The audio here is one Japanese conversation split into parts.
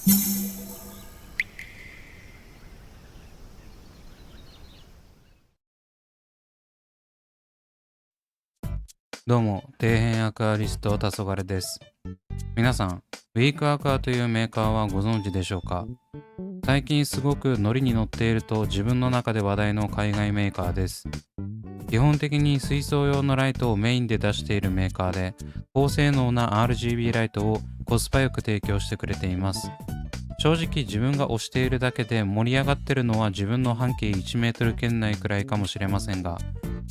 どうも、底辺アクアリスト黄昏です。皆さん、ウィークアクアというメーカーはご存知でしょうか？最近すごくノリに乗っていると自分の中で話題の海外メーカーです。基本的に水槽用のライトをメインで出しているメーカーで、高性能な RGB ライトをコスパよく提供してくれています。正直自分が推しているだけで盛り上がってるのは自分の半径1メートル圏内くらいかもしれませんが、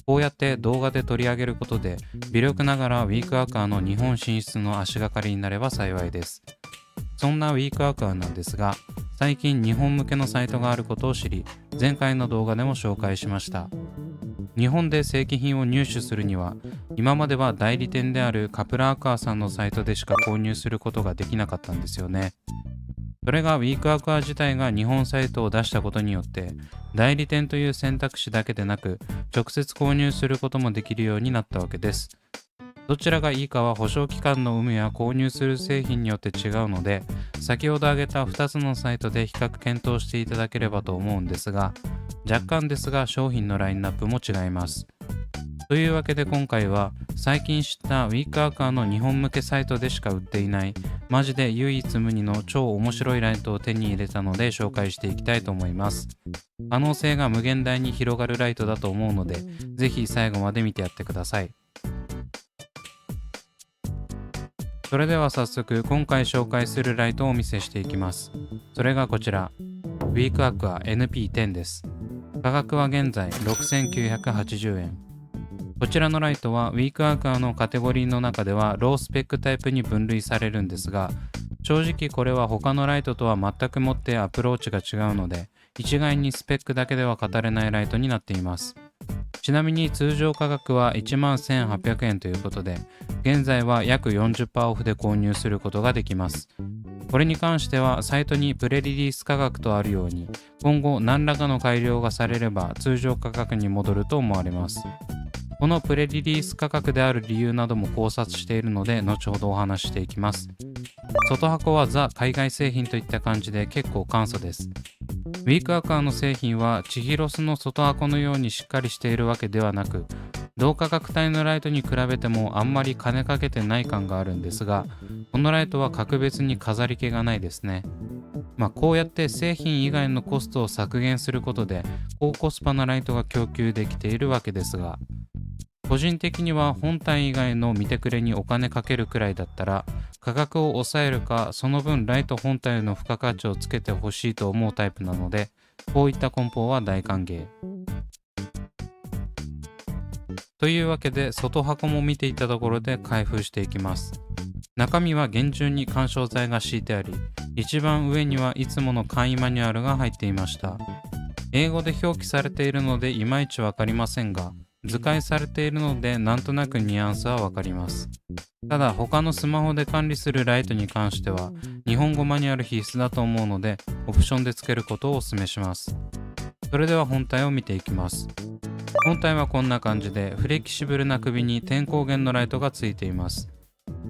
こうやって動画で取り上げることで、微力ながらウィークアクアの日本進出の足がかりになれば幸いです。そんなウィークアクアなんですが、最近日本向けのサイトがあることを知り、前回の動画でも紹介しました。日本で正規品を入手するには、今までは代理店であるカプラーアクアさんのサイトでしか購入することができなかったんですよね。それがウィークアクア自体が日本サイトを出したことによって、代理店という選択肢だけでなく、直接購入することもできるようになったわけです。どちらがいいかは保証期間の有無や購入する製品によって違うので、先ほど挙げた2つのサイトで比較検討していただければと思うんですが、若干ですが商品のラインナップも違います。というわけで今回は最近知ったウィークアクアの日本向けサイトでしか売っていないマジで唯一無二の超面白いライトを手に入れたので紹介していきたいと思います。可能性が無限大に広がるライトだと思うので、ぜひ最後まで見てやってください。それでは早速今回紹介するライトをお見せしていきます。それがこちら、ウィークアクア NP10 です。価格は現在6980円。こちらのライトはウィークアクアのカテゴリーの中ではロースペックタイプに分類されるんですが、正直これは他のライトとは全くもってアプローチが違うので、一概にスペックだけでは語れないライトになっています。ちなみに通常価格は 11,800 円ということで、現在は約 40% オフで購入することができます。これに関してはサイトにプレリリース価格とあるように、今後何らかの改良がされれば通常価格に戻ると思われます。このプレリリース価格である理由なども考察しているので、後ほどお話ししていきます。外箱はザ海外製品といった感じで結構簡素です。ウィークアクアの製品はチヒロスの外箱のようにしっかりしているわけではなく、同価格帯のライトに比べてもあんまり金かけてない感があるんですが、このライトは格別に飾り気がないですね。こうやって製品以外のコストを削減することで高コスパなライトが供給できているわけですが、個人的には本体以外の見てくれにお金かけるくらいだったら価格を抑えるか、その分ライト本体の付加価値をつけてほしいと思うタイプなので、こういった梱包は大歓迎というわけで、外箱も見ていたところで開封していきます。中身は厳重に緩衝材が敷いてあり、一番上にはいつもの簡易マニュアルが入っていました。英語で表記されているのでいまいちわかりませんが、図解されているのでなんとなくニュアンスはわかります。ただ他のスマホで管理するライトに関しては日本語マニュアル必須だと思うので、オプションで付けることをお勧めします。それでは本体を見ていきます。本体はこんな感じでフレキシブルな首に点光源のライトがついています。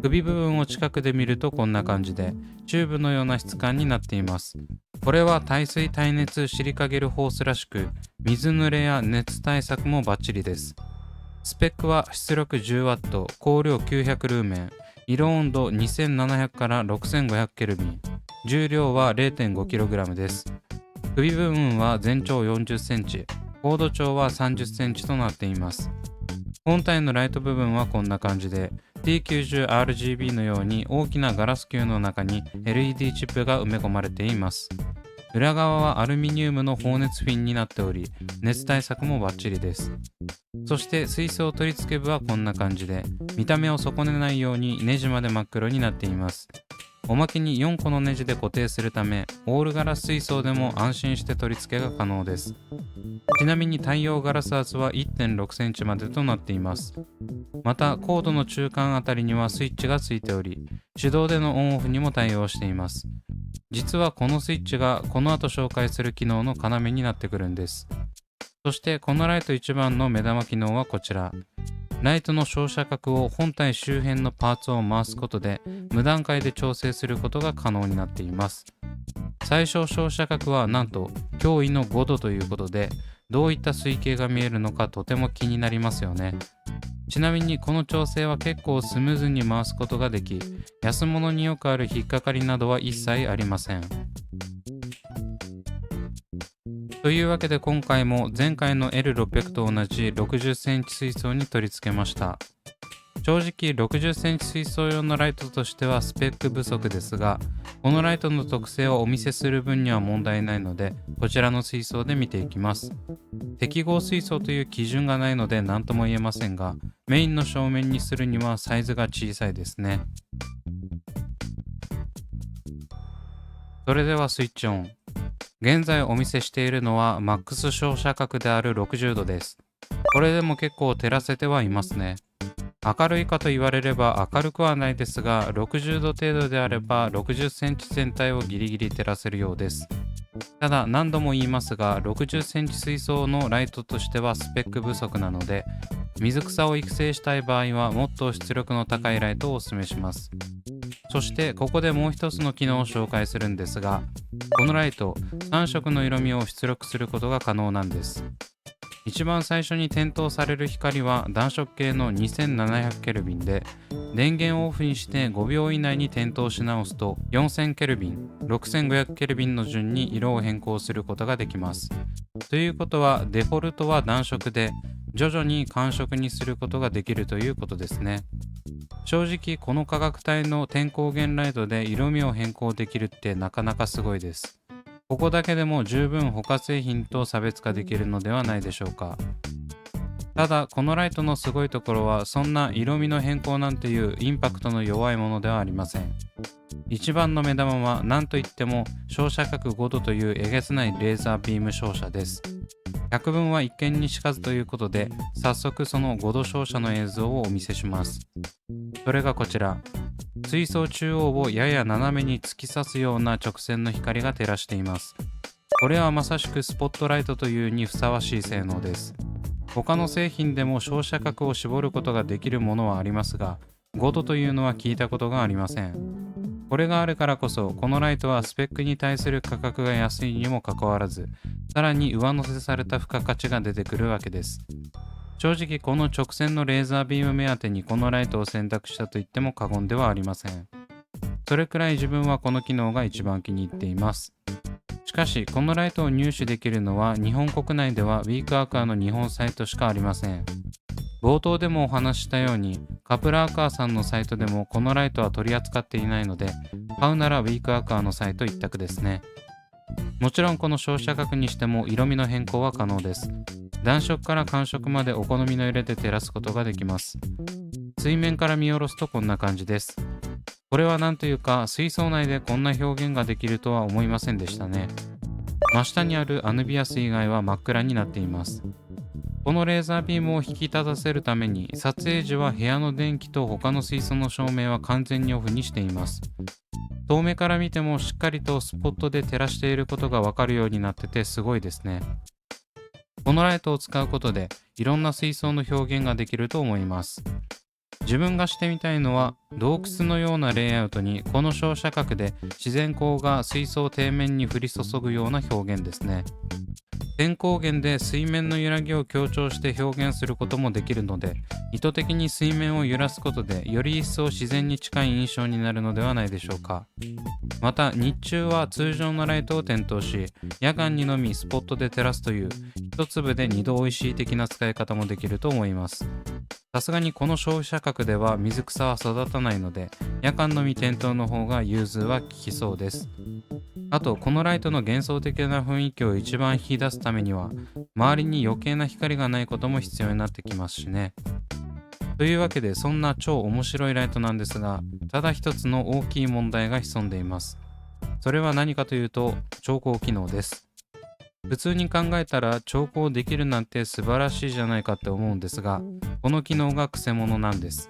首部分を近くで見るとこんな感じでチューブのような質感になっています。これは耐水耐熱シリカゲルホースらしく、水濡れや熱対策もバッチリです。スペックは出力 10W、光量900ルーメン、色温度2700から6500ケルビン、重量は 0.5kg です。首部分は全長40センチ、高度長は30センチとなっています。本体のライト部分はこんな感じで、T90RGB のように大きなガラス球の中に LED チップが埋め込まれています。裏側はアルミニウムの放熱フィンになっており、熱対策もバッチリです。そして水槽取り付け部はこんな感じで、見た目を損ねないようにネジまで真っ黒になっています。おまけに4個のネジで固定するため、オールガラス水槽でも安心して取り付けが可能です。ちなみに対応ガラス圧は 1.6 センチまでとなっています。またコードの中間あたりにはスイッチがついており、手動でのオンオフにも対応しています。実はこのスイッチがこの後紹介する機能の要になってくるんです。そしてこのライト一番の目玉機能はこちら。ライトの照射角を本体周辺のパーツを回すことで無段階で調整することが可能になっています。最小照射角はなんと驚異の5度ということで、どういった水形が見えるのかとても気になりますよね。ちなみにこの調整は結構スムーズに回すことができ、安物によくある引っかかりなどは一切ありません。というわけで今回も前回の L600 と同じ60センチ水槽に取り付けました。正直60センチ水槽用のライトとしてはスペック不足ですが、このライトの特性をお見せする分には問題ないので、こちらの水槽で見ていきます。適合水槽という基準がないので何とも言えませんが、メインの正面にするにはサイズが小さいですね。それではスイッチオン。現在お見せしているのはマックス照射角である60度です。これでも結構照らせてはいますね。明るいかと言われれば明るくはないですが、60度程度であれば60センチ全体をギリギリ照らせるようです。ただ何度も言いますが、60センチ水槽のライトとしてはスペック不足なので、水草を育成したい場合はもっと出力の高いライトをお勧めします。そしてここでもう一つの機能を紹介するんですが、このライト3色の色味を出力することが可能なんです。一番最初に点灯される光は暖色系の2700ケルビンで、電源をオフにして5秒以内に点灯し直すと4000ケルビン、6500ケルビンの順に色を変更することができます。ということはデフォルトは暖色で、徐々に寒色にすることができるということですね。正直この価格帯の点光源ライトで色味を変更できるってなかなかすごいです。ここだけでも十分他製品と差別化できるのではないでしょうか。ただこのライトのすごいところは、そんな色味の変更なんていうインパクトの弱いものではありません。一番の目玉は何といっても照射角5度というえげつないレーザービーム照射です。百聞は一見にしかずということで、早速その5度照射の映像をお見せします。それがこちら。水槽中央をやや斜めに突き刺すような直線の光が照らしています。これはまさしくスポットライトというにふさわしい性能です。他の製品でも照射角を絞ることができるものはありますが、5度というのは聞いたことがありません。これがあるからこそ、このライトはスペックに対する価格が安いにもかかわらず、さらに上乗せされた付加価値が出てくるわけです。正直この直線のレーザービーム目当てにこのライトを選択したと言っても過言ではありません。それくらい自分はこの機能が一番気に入っています。しかしこのライトを入手できるのは日本国内ではウィークアーカーの日本サイトしかありません。冒頭でもお話ししたように、カプラーカーさんのサイトでもこのライトは取り扱っていないので、買うならウィークアーカーのサイト一択ですね。もちろんこの照射角にしても色味の変更は可能です。暖色から寒色までお好みの色で照らすことができます。水面から見下ろすとこんな感じです。これはなんというか、水槽内でこんな表現ができるとは思いませんでしたね。真下にあるアヌビアス以外は真っ暗になっています。このレーザービームを引き立たせるために、撮影時は部屋の電気と他の水槽の照明は完全にオフにしています。遠目から見てもしっかりとスポットで照らしていることがわかるようになっててすごいですね。このライトを使うことでいろんな水槽の表現ができると思います。自分がしてみたいのは、洞窟のようなレイアウトにこの照射角で自然光が水槽底面に降り注ぐような表現ですね。点光源で水面の揺らぎを強調して表現することもできるので、意図的に水面を揺らすことでより一層自然に近い印象になるのではないでしょうか。また日中は通常のライトを点灯し、夜間にのみスポットで照らすという一粒で二度おいしい的な使い方もできると思います。さすがにこの照射角では水草は育たないので、夜間のみ点灯の方が融通は効きそうです。あとこのライトの幻想的な雰囲気を一番引き出すためには、周りに余計な光がないことも必要になってきますしね。というわけで、そんな超面白いライトなんですが、ただ一つの大きい問題が潜んでいます。それは何かというと、調光機能です。普通に考えたら調光できるなんて素晴らしいじゃないかって思うんですが、この機能がくせ者なんです。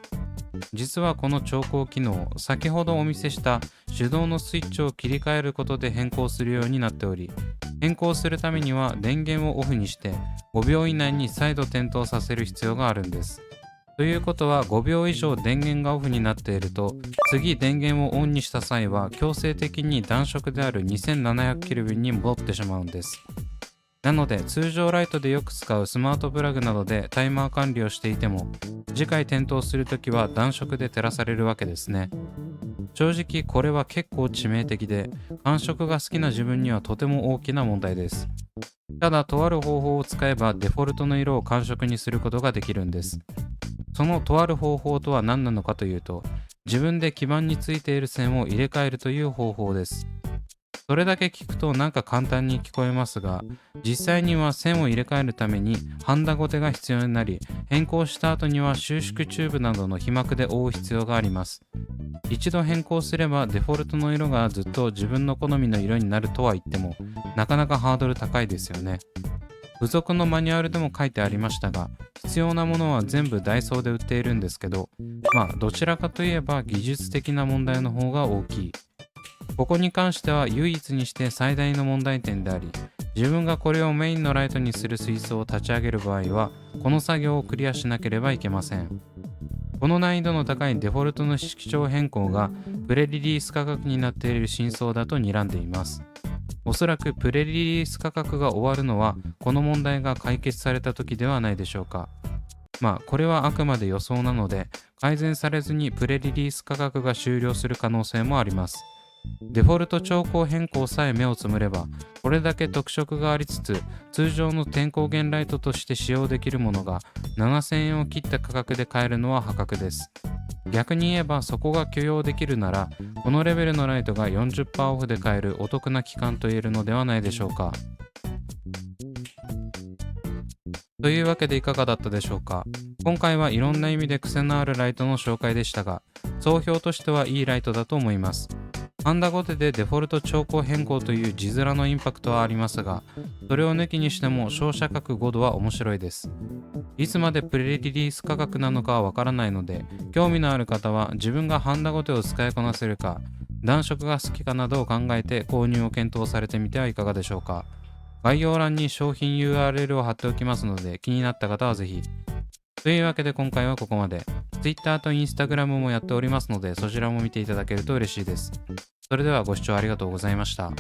実はこの調光機能、先ほどお見せした手動のスイッチを切り替えることで変更するようになっており、変更するためには電源をオフにして5秒以内に再度点灯させる必要があるんです。ということは5秒以上電源がオフになっていると、次電源をオンにした際は強制的に暖色である2700ケルビンに戻ってしまうんです。なので通常ライトでよく使うスマートプラグなどでタイマー管理をしていても、次回点灯するときは暖色で照らされるわけですね。正直これは結構致命的で、寒色が好きな自分にはとても大きな問題です。ただとある方法を使えばデフォルトの色を寒色にすることができるんです。そのとある方法とは何なのかというと、自分で基板についている線を入れ替えるという方法です。それだけ聞くとなんか簡単に聞こえますが、実際には線を入れ替えるためにハンダゴテが必要になり、変更した後には収縮チューブなどの被膜で覆う必要があります。一度変更すればデフォルトの色がずっと自分の好みの色になるとは言っても、なかなかハードル高いですよね。付属のマニュアルでも書いてありましたが、必要なものは全部ダイソーで売っているんですけど、どちらかといえば技術的な問題の方が大きい。ここに関しては唯一にして最大の問題点であり、自分がこれをメインのライトにする水槽を立ち上げる場合は、この作業をクリアしなければいけません。この難易度の高いデフォルトの色調変更がプレリリース価格になっている真相だと睨んでいます。おそらくプレリリース価格が終わるのはこの問題が解決された時ではないでしょうか。これはあくまで予想なので、改善されずにプレリリース価格が終了する可能性もあります。デフォルト調光変更さえ目をつむれば、これだけ特色がありつつ、通常の点光源ライトとして使用できるものが7000円を切った価格で買えるのは破格です。逆に言えばそこが許容できるなら、このレベルのライトが 40% オフで買えるお得な期間と言えるのではないでしょうか。というわけでいかがだったでしょうか。今回はいろんな意味で癖のあるライトの紹介でしたが、総評としてはいいライトだと思います。ハンダゴテでデフォルト調光変更という字面のインパクトはありますが、それを抜きにしても照射角5度は面白いです。いつまでプレリリース価格なのかはわからないので、興味のある方は自分がハンダゴテを使いこなせるか、暖色が好きかなどを考えて購入を検討されてみてはいかがでしょうか。概要欄に商品 URL を貼っておきますので、気になった方はぜひ。というわけで今回はここまで。Twitter と Instagram もやっておりますので、そちらも見ていただけると嬉しいです。それではご視聴ありがとうございました。